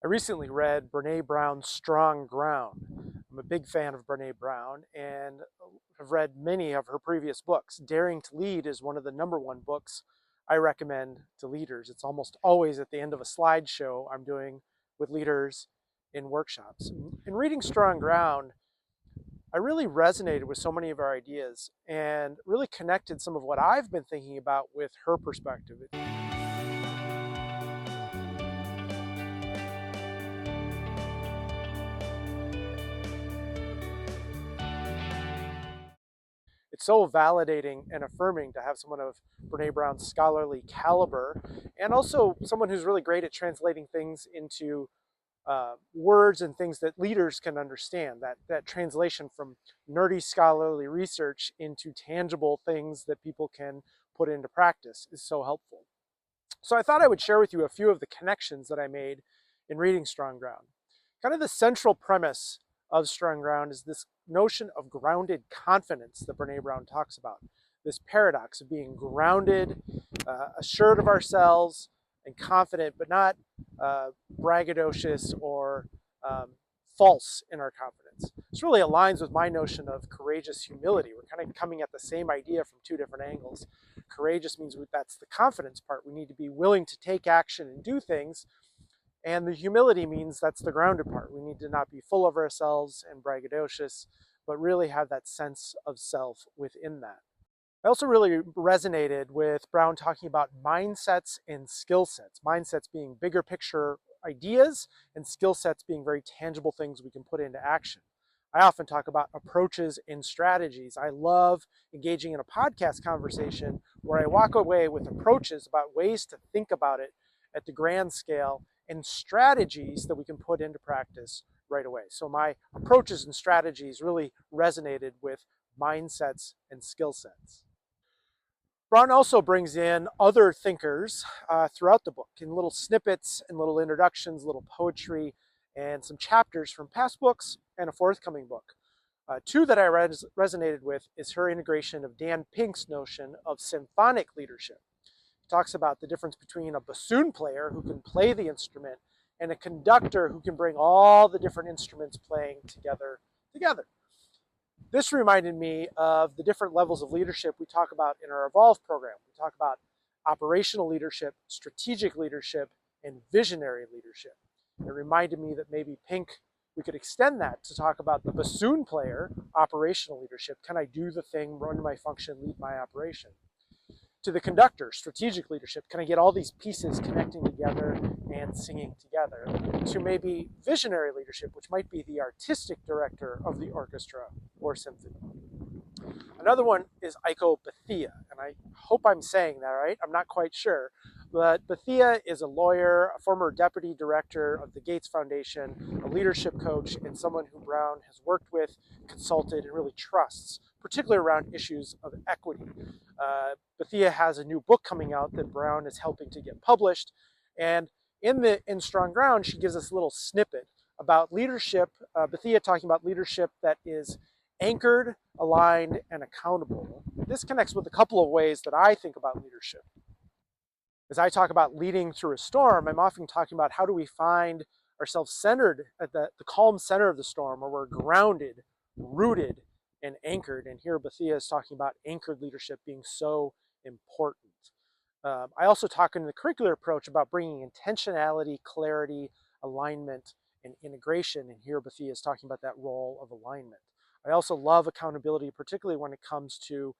I recently read Brené Brown's Strong Ground. I'm a big fan of Brené Brown and have read many of her previous books. Daring to Lead is one of the #1 books I recommend to leaders. It's almost always at the end of a slideshow I'm doing with leaders in workshops. In reading Strong Ground, I really resonated with so many of our ideas and really connected some of what I've been thinking about with her perspective. It's so validating and affirming to have someone of Brené Brown's scholarly caliber and also someone who's really great at translating things into words and things that leaders can understand. That translation from nerdy scholarly research into tangible things that people can put into practice is so helpful. So I thought I would share with you a few of the connections that I made in reading Strong Ground. Kind of the central premise of Strong Ground is this notion of grounded confidence that Brené Brown talks about. This paradox of being grounded, assured of ourselves, and confident, but not braggadocious or false in our confidence. This really aligns with my notion of courageous humility. We're kind of coming at the same idea from two different angles. Courageous means that's the confidence part. We need to be willing to take action and do things. And the humility means that's the grounded part. We need to not be full of ourselves and braggadocious, but really have that sense of self within that. I also really resonated with Brown talking about mindsets and skill sets. Mindsets being bigger picture ideas and skill sets being very tangible things we can put into action. I often talk about approaches and strategies. I love engaging in a podcast conversation where I walk away with approaches about ways to think about it at the grand scale and strategies that we can put into practice right away. So my approaches and strategies really resonated with mindsets and skill sets. Brown also brings in other thinkers throughout the book in little snippets and little introductions, little poetry, and some chapters from past books and a forthcoming book. Two that I resonated with is her integration of Dan Pink's notion of symphonic leadership. He talks about the difference between a bassoon player who can play the instrument and a conductor who can bring all the different instruments playing together. This reminded me of the different levels of leadership we talk about in our Evolve program. We talk about operational leadership, strategic leadership, and visionary leadership. It reminded me that maybe we could extend that to talk about the bassoon player, operational leadership. Can I do the thing, run my function, lead my operation? To the conductor, strategic leadership. Can I get all these pieces connecting together and singing together? To maybe visionary leadership, which might be the artistic director of the orchestra or symphony. Another one is Aiko Bethea, and I hope I'm saying that right. I'm not quite sure. But Bethea is a lawyer, a former deputy director of the Gates Foundation, a leadership coach, and someone who Brown has worked with, consulted, and really trusts, particularly around issues of equity. Bethea has a new book coming out that Brown is helping to get published, and in Strong Ground, she gives us a little snippet about leadership. Bethea talking about leadership that is anchored, aligned, and accountable. This connects with a couple of ways that I think about leadership. As I talk about leading through a storm, I'm often talking about how do we find ourselves centered at the calm center of the storm where we're grounded, rooted, and anchored. And here Bethea is talking about anchored leadership being so important. I also talk in the curricular approach about bringing intentionality, clarity, alignment, and integration. And here Bethea is talking about that role of alignment. I also love accountability, particularly when it comes to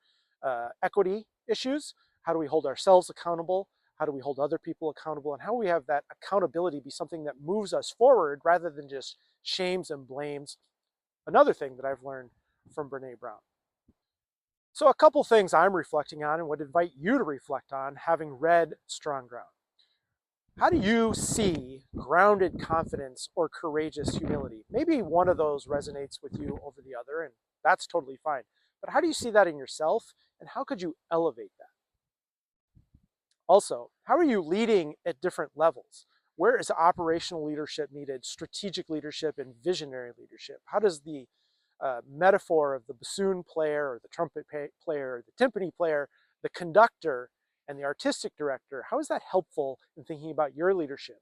equity issues. How do we hold ourselves accountable? How do we hold other people accountable? And how do we have that accountability be something that moves us forward rather than just shames and blames? Another thing that I've learned from Brené Brown. So a couple things I'm reflecting on and would invite you to reflect on having read Strong Ground. How do you see grounded confidence or courageous humility? Maybe one of those resonates with you over the other, and that's totally fine. But how do you see that in yourself, and how could you elevate that? Also, how are you leading at different levels? Where is operational leadership needed, strategic leadership, and visionary leadership? How does the metaphor of the bassoon player or the trumpet player, or the timpani player, the conductor, and the artistic director, how is that helpful in thinking about your leadership?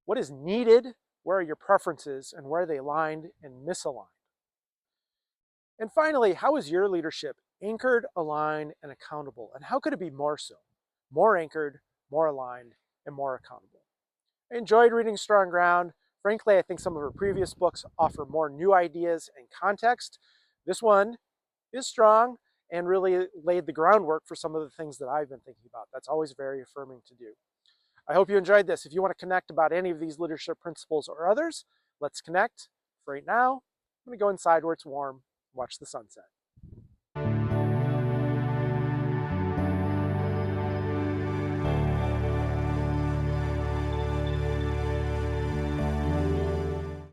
What is needed? Where are your preferences, and where are they aligned and misaligned? And finally, how is your leadership anchored, aligned, and accountable? And how could it be more so? More anchored, more aligned, and more accountable. I enjoyed reading Strong Ground. Frankly, I think some of her previous books offer more new ideas and context. This one is strong and really laid the groundwork for some of the things that I've been thinking about. That's always very affirming to do. I hope you enjoyed this. If you want to connect about any of these leadership principles or others, let's connect. For right now, I'm going to go inside where it's warm, watch the sunset.